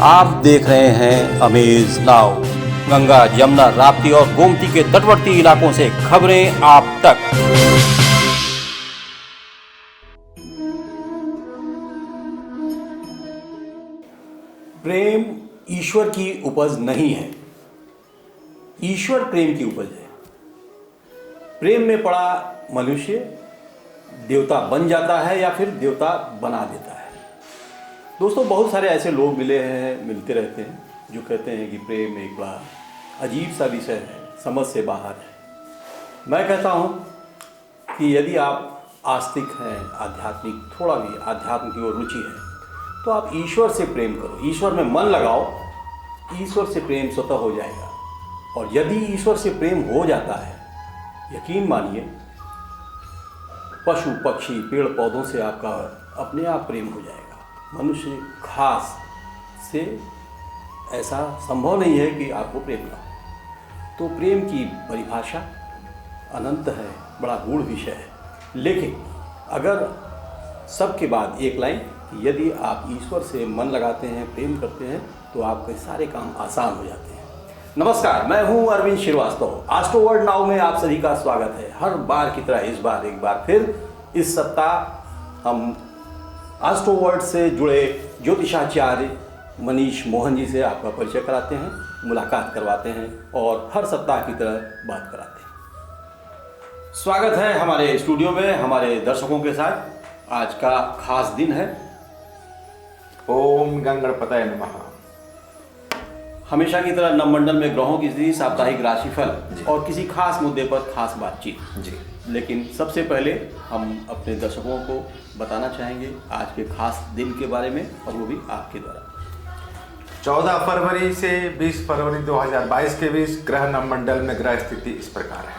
आप देख रहे हैं अमेज नाउ। गंगा, यमुना, राप्ती और गोमती के तटवर्ती इलाकों से खबरें आप तक। प्रेम ईश्वर की उपज नहीं है, ईश्वर प्रेम की उपज है। प्रेम में पड़ा मनुष्य देवता बन जाता है या फिर देवता बना देता है। दोस्तों, बहुत सारे ऐसे लोग मिलते रहते हैं जो कहते हैं कि प्रेम एक बड़ा अजीब सा विषय है, समझ से बाहर है। मैं कहता हूँ कि यदि आप आस्तिक हैं, आध्यात्मिक, थोड़ा भी आध्यात्म की ओर रुचि है, तो आप ईश्वर से प्रेम करो, ईश्वर में मन लगाओ, ईश्वर से प्रेम स्वतः हो जाएगा। और यदि ईश्वर से प्रेम हो जाता है, यकीन मानिए, पशु पक्षी पेड़ पौधों से आपका अपने आप प्रेम हो जाएगा। मनुष्य खास से ऐसा संभव नहीं है कि आपको प्रेम ना हो। तो प्रेम की परिभाषा अनंत है, बड़ा गूढ़ विषय है। लेकिन अगर सबके बाद एक लाइन, यदि आप ईश्वर से मन लगाते हैं, प्रेम करते हैं, तो आपके सारे काम आसान हो जाते हैं। नमस्कार, मैं हूं Arvind Shrivastava. Astro world now में आप सभी का स्वागत है। हर बार की तरह इस बार एक बार फिर इस सप्ताह हम एस्ट्रो वर्ल्ड से जुड़े ज्योतिषाचार्य मनीष मोहन जी से आपका परिचय कराते हैं, मुलाकात करवाते हैं और हर सप्ताह की तरह बात कराते हैं। स्वागत है हमारे स्टूडियो में हमारे दर्शकों के साथ। आज का खास दिन है। ओम गंगणपतये नमः। हमेशा की तरह नवमंडल में ग्रहों की स्थिति, साप्ताहिक राशिफल और किसी खास मुद्दे पर खास बातचीत जी। लेकिन सबसे पहले हम अपने दर्शकों को बताना चाहेंगे आज के खास दिन के बारे में, और वो भी आपके द्वारा। 14 फरवरी से 20 फरवरी 2022 के बीच ग्रह नवमंडल में ग्रह स्थिति इस प्रकार है।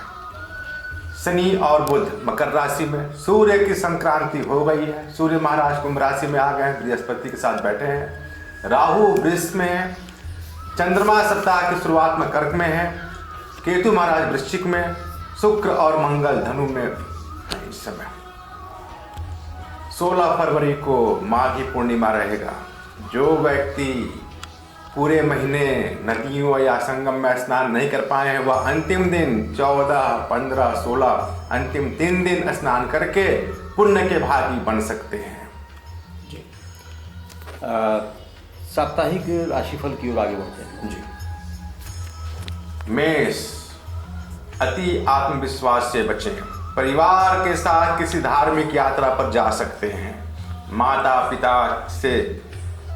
शनि और बुध मकर राशि में, सूर्य की संक्रांति हो गई है, सूर्य महाराज कुंभ राशि में आ गए हैं, बृहस्पति के साथ बैठे हैं। राहु वृष में है, चंद्रमा सप्ताह की शुरुआत में कर्क में है, केतु महाराज वृश्चिक में, शुक्र और मंगल धनु में इस समय। 16 फरवरी को माघी पूर्णिमा रहेगा। जो व्यक्ति पूरे महीने नदियों या संगम में स्नान नहीं कर पाए हैं, वह अंतिम दिन 14, 15, 16 अंतिम 3 दिन स्नान करके पुण्य के भागी बन सकते हैं। जी, साप्ताहिक राशिफल की ओर आगे बढ़ते हैं। जी। मेष, अति आत्मविश्वास से बचें। परिवार के साथ किसी धार्मिक यात्रा पर जा सकते हैं। माता पिता से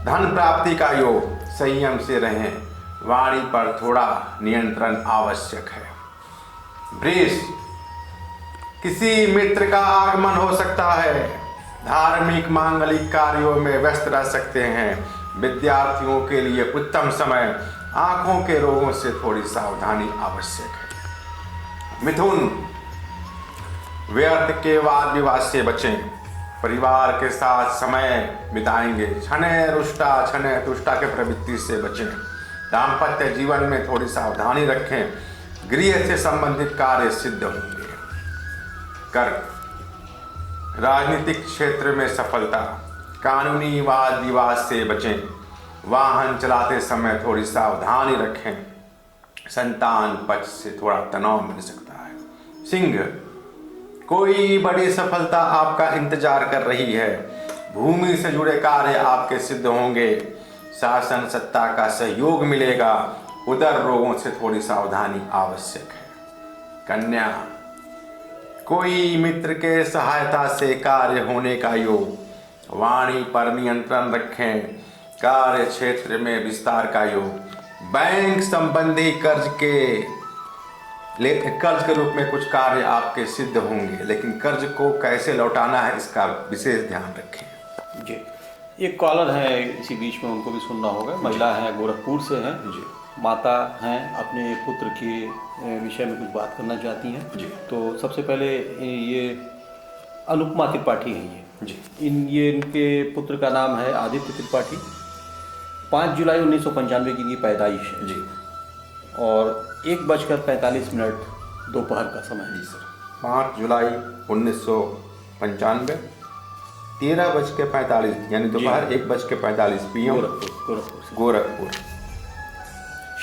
धन प्राप्ति का योग, संयम से रहें। वाणी पर थोड़ा नियंत्रण आवश्यक है। वृष, किसी मित्र का आगमन हो सकता है। धार्मिक मांगलिक कार्यों में व्यस्त रह सकते हैं। विद्यार्थियों के लिए उत्तम समय। आंखों के रोगों से थोड़ी सावधानी आवश्यक है। मिथुन, व्यर्थ के वाद विवाद से बचें। परिवार के साथ समय बिताएंगे। छने रुष्टा छने तुष्टा के प्रवृत्ति से बचें। दाम्पत्य जीवन में थोड़ी सावधानी रखें। गृह से संबंधित कार्य सिद्ध होंगे। कर्क, राजनीतिक क्षेत्र में सफलता। कानूनी वाद विवाद से बचें। वाहन चलाते समय थोड़ी सावधानी रखें। संतान पक्ष से थोड़ा तनाव मिल सकता है। सिंह, कोई बड़ी सफलता आपका इंतजार कर रही है। भूमि से जुड़े कार्य आपके सिद्ध होंगे। शासन सत्ता का सहयोग मिलेगा। उदर रोगों से थोड़ी सावधानी आवश्यक है। कन्या, कोई मित्र के सहायता से कार्य होने का योग। वाणी पर नियंत्रण रखें। कार्य क्षेत्र में विस्तार का योग। बैंक संबंधी कर्ज के रूप में कुछ कार्य आपके सिद्ध होंगे, लेकिन कर्ज को कैसे लौटाना है इसका विशेष ध्यान रखें। जी, एक कॉलर है इसी बीच में, उनको भी सुनना होगा। महिला है, गोरखपुर से हैं जी, माता हैं, अपने पुत्र के विषय में कुछ बात करना चाहती हैं जी। तो सबसे पहले ये अनुपमा त्रिपाठी हैं ये जी। इनके पुत्र का नाम है आदित्य त्रिपाठी। 5 जुलाई 1995 की इनकी पैदाइश है जी, और 1:45 दोपहर का समय है जी सर। 5 जुलाई 1995। 13:45 यानी दोपहर 1:45 PM गोरखपुर से। गोरखपुर।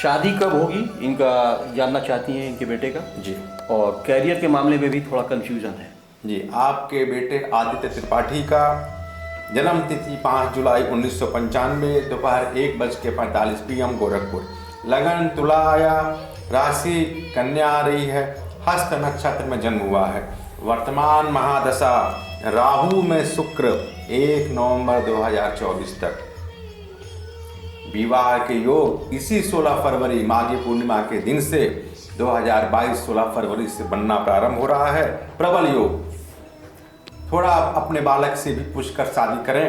शादी कब होगी इनका जानना चाहती हैं इनके बेटे का जी। और कैरियर के मामले में भी थोड़ा कंफ्यूजन है। जी, आपके बेटे आदित्य त्रिपाठी का जन्म तिथि 5 जुलाई 1995 दोपहर 1:45 PM गोरखपुर। लगन तुला आया, राशि कन्या आ रही है, हस्त नक्षत्र में जन्म हुआ है। वर्तमान महादशा राहु में शुक्र 1 नवंबर 2024 तक। विवाह के योग इसी 16 फरवरी माघी पूर्णिमा के दिन से 2022 16 फरवरी से बनना प्रारंभ हो रहा है। प्रबल योग। थोड़ा अपने बालक से भी पूछकर शादी करें।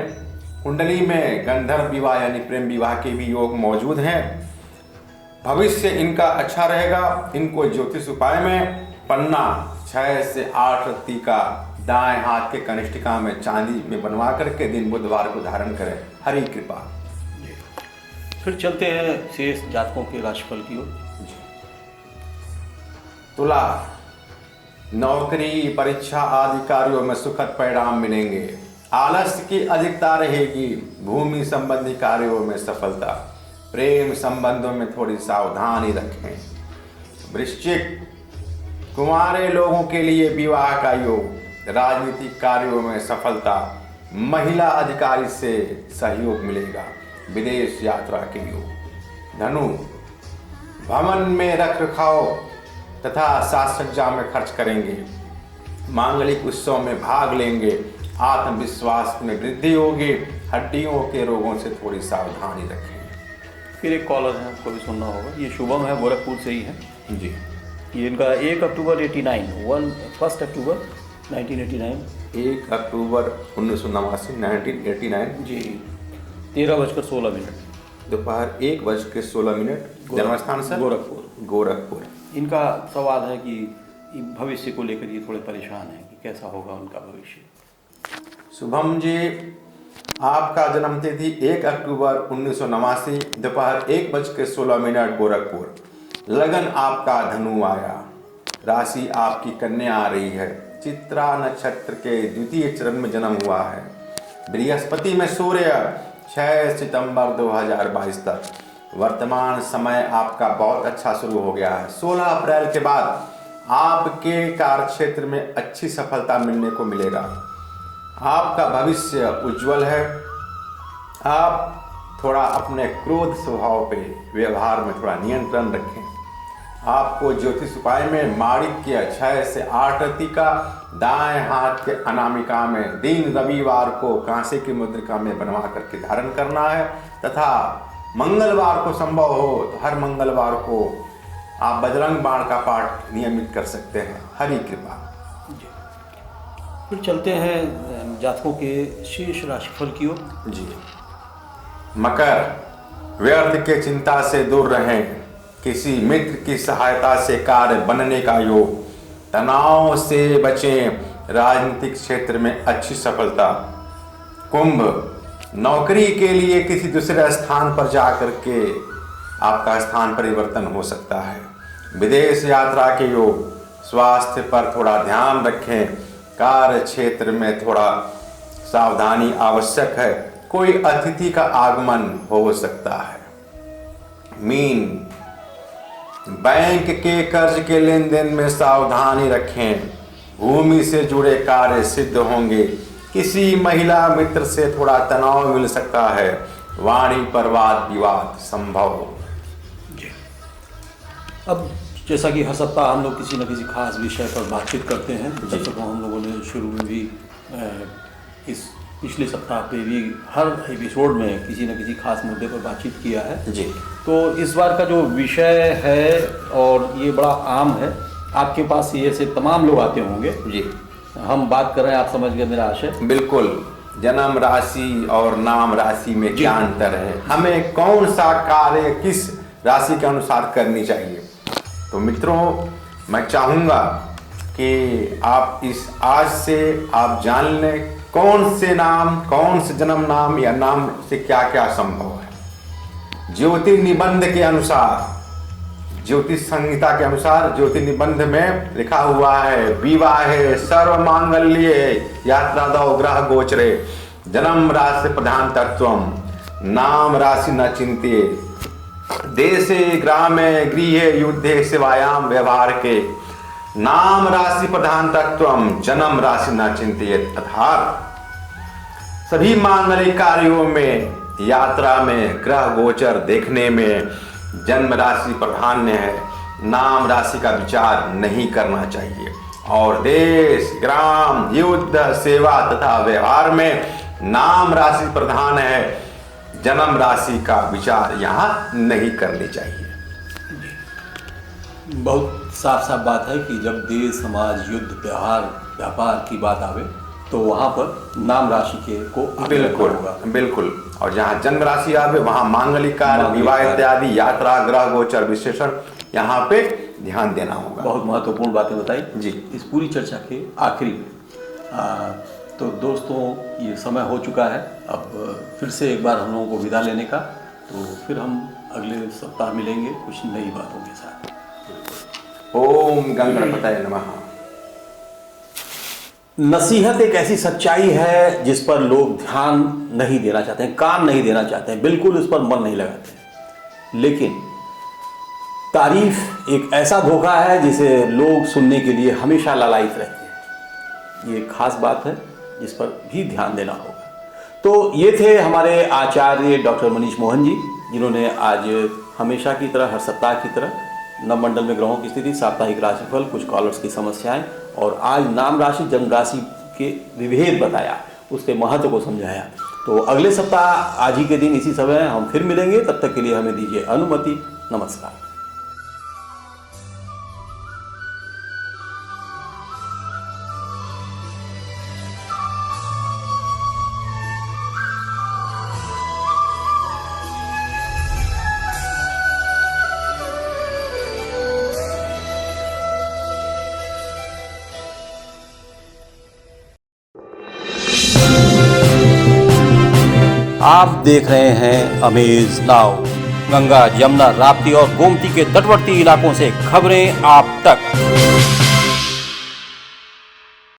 कुंडली में गंधर्व विवाह यानी प्रेम विवाह के भी योग मौजूद हैं। भविष्य इनका अच्छा रहेगा। इनको ज्योतिष उपाय में पन्ना 6 से 8 रत्ती का दाएं हाथ के कनिष्ठिका में चांदी में बनवा करके दिन बुधवार को धारण करें। हरि कृपा। फिर चलते हैं शेष जातकों के राशिफल की ओर। तुला, नौकरी परीक्षा आदि कार्यों में सुखद परिणाम मिलेंगे। आलस्य की अधिकता रहेगी। भूमि संबंधी कार्यों में सफलता। प्रेम संबंधों में थोड़ी सावधानी रखें। वृश्चिक, कुंवारे लोगों के लिए विवाह का योग। राजनीतिक कार्यों में सफलता। महिला अधिकारी से सहयोग मिलेगा। विदेश यात्रा के योग। धनु, भवन में रख रखाव तथा साज सज्जा में खर्च करेंगे। मांगलिक उत्सव में भाग लेंगे। आत्मविश्वास में वृद्धि होगी। हड्डियों के रोगों से थोड़ी सावधानी रखें। फिर एक कॉलर है, आपको भी सुनना होगा। ये शुभम है, गोरखपुर से ही है जी। ये इनका 1 अक्टूबर 89 1 अक्टूबर 1989 1 अक्टूबर 1989 जी 13:16 दोपहर 1:16 जन्मस्थान सर गोरखपुर। इनका सवाल है कि भविष्य को लेकर ये थोड़े परेशान हैं कि कैसा होगा उनका भविष्य। शुभम जी, आपका जन्म तिथि 1 अक्टूबर 1989 दोपहर 1:16 गोरखपुर। लगन आपका धनु आया। राशि आपकी कन्या आ रही है। चित्रा नक्षत्र के द्वितीय चरण में जन्म हुआ है। बृहस्पति में सूर्य 6 सितंबर 2022 तक। वर्तमान समय आपका बहुत अच्छा शुरू हो गया है। 16 अप्रैल के बाद आपके कार्य क्षेत्र में अच्छी सफलता मिलने को मिलेगा। आपका भविष्य उज्जवल है। आप थोड़ा अपने क्रोध स्वभाव पे व्यवहार में थोड़ा नियंत्रण रखें। आपको ज्योतिष उपाय में माणिक्य 6 से 8 रत्ती का दाएं हाथ के अनामिका में दिन रविवार को कांसे की मुद्रिका में बनवा करके धारण करना है तथा मंगलवार को संभव हो तो हर मंगलवार को आप बजरंग बाण का पाठ नियमित कर सकते हैं। हरि कृपा। फिर चलते हैं जातकों के शेष राशिफल की ओर। जी। मकर, व्यर्थ के चिंता से दूर रहें। किसी मित्र की सहायता से कार्य बनने का योग। तनाव से बचें। राजनीतिक क्षेत्र में अच्छी सफलता। कुंभ, नौकरी के लिए किसी दूसरे स्थान पर जाकर के आपका स्थान परिवर्तन हो सकता है। विदेश यात्रा के योग। स्वास्थ्य पर थोड़ा ध्यान रखें। कार्य क्षेत्र में थोड़ा सावधानी आवश्यक है। कोई अतिथि का आगमन हो सकता है। मीन, बैंक के कर्ज के लेन देन में सावधानी रखें। भूमि से जुड़े कार्य सिद्ध होंगे। किसी महिला मित्र से थोड़ा तनाव मिल सकता है। वाणी पर वाद विवाद संभव। अब जैसा कि हर सप्ताह हम लोग किसी न किसी खास विषय पर बातचीत करते हैं। दर्शकों, हम लोगों ने शुरू में भी इस पिछले सप्ताह पे भी हर एपिसोड में किसी न किसी खास मुद्दे पर बातचीत किया है जी। तो इस बार का जो विषय है और ये बड़ा आम है, आपके पास ये ऐसे तमाम लोग आते होंगे जी। हम बात कर रहे हैं, आप समझ गए मेरा आशय। बिल्कुल। जन्म राशि और नाम राशि में क्या अंतर है, हमें कौन सा कार्य किस राशि के अनुसार करनी चाहिए। तो मित्रों, मैं चाहूँगा कि आप इस आज से आप जान लें कौन से नाम, कौन से जन्म नाम या नाम से क्या क्या संभव है। ज्योतिर्निबंध के अनुसार ज्योतिष संहिता के अनुसार ज्योति निबंध में लिखा हुआ है, विवाहे सर्व मांगल्ये यात्रादौ ग्रह गोचरे जन्म राशि प्रधान तत्वम नाम राशि न चिंत्ये देशे ग्रामे गृहे युद्धे सेवायाम व्यवहार के नाम राशि प्रधान तत्वम जन्म राशि न चिंतित। अर्थात सभी मांगलिक कार्यों में, यात्रा में, ग्रह गोचर देखने में जन्म राशि प्रधान्य है, नाम राशि का विचार नहीं करना चाहिए। और देश, ग्राम, युद्ध, सेवा तथा व्यवहार में नाम राशि प्रधान है, जन्म राशि का विचार यहाँ नहीं करनी चाहिए। बहुत साफ साफ बात है कि जब देश, समाज, युद्ध, त्योहार, व्यापार की बात आवे तो वहाँ पर नाम राशि के को बिल्कुल होगा। बिल्कुल। और जहाँ जन्म राशि आवे वहाँ मांगलिक कार्य, विवाह इत्यादि, यात्रा, ग्रह गोचर विशेषण यहाँ पे ध्यान देना होगा। बहुत महत्वपूर्ण बातें बताई जी। इस पूरी चर्चा के आखिरी में तो दोस्तों ये समय हो चुका है, अब फिर से एक बार हम लोगों को विदा लेने का। तो फिर हम अगले सप्ताह मिलेंगे कुछ नई बातों के साथ। ओम गंगणपतये नमः। नसीहत एक ऐसी सच्चाई है जिस पर लोग ध्यान नहीं देना चाहते हैं, कान नहीं देना चाहते हैं, बिल्कुल उस पर मन नहीं लगाते। लेकिन तारीफ एक ऐसा धोखा है जिसे लोग सुनने के लिए हमेशा लालायित रहते हैं। ये खास बात है जिस पर भी ध्यान देना होगा। तो ये थे हमारे आचार्य डॉक्टर मनीष मोहन जी, जिन्होंने आज हमेशा की तरह, हर सप्ताह की तरह नवमंडल में ग्रहों की स्थिति, साप्ताहिक राशिफल, कुछ कॉलर्स की समस्याएं और आज नाम राशि, जन्म राशि के विभेद बताया, उसके महत्व को समझाया। तो अगले सप्ताह आज ही के दिन इसी समय हम फिर मिलेंगे। तब तक के लिए हमें दीजिए अनुमति। नमस्कार। आप देख रहे हैं अमेज नाउ। गंगा, यमुना, राप्ती और गोमती के तटवर्ती इलाकों से खबरें आप तक।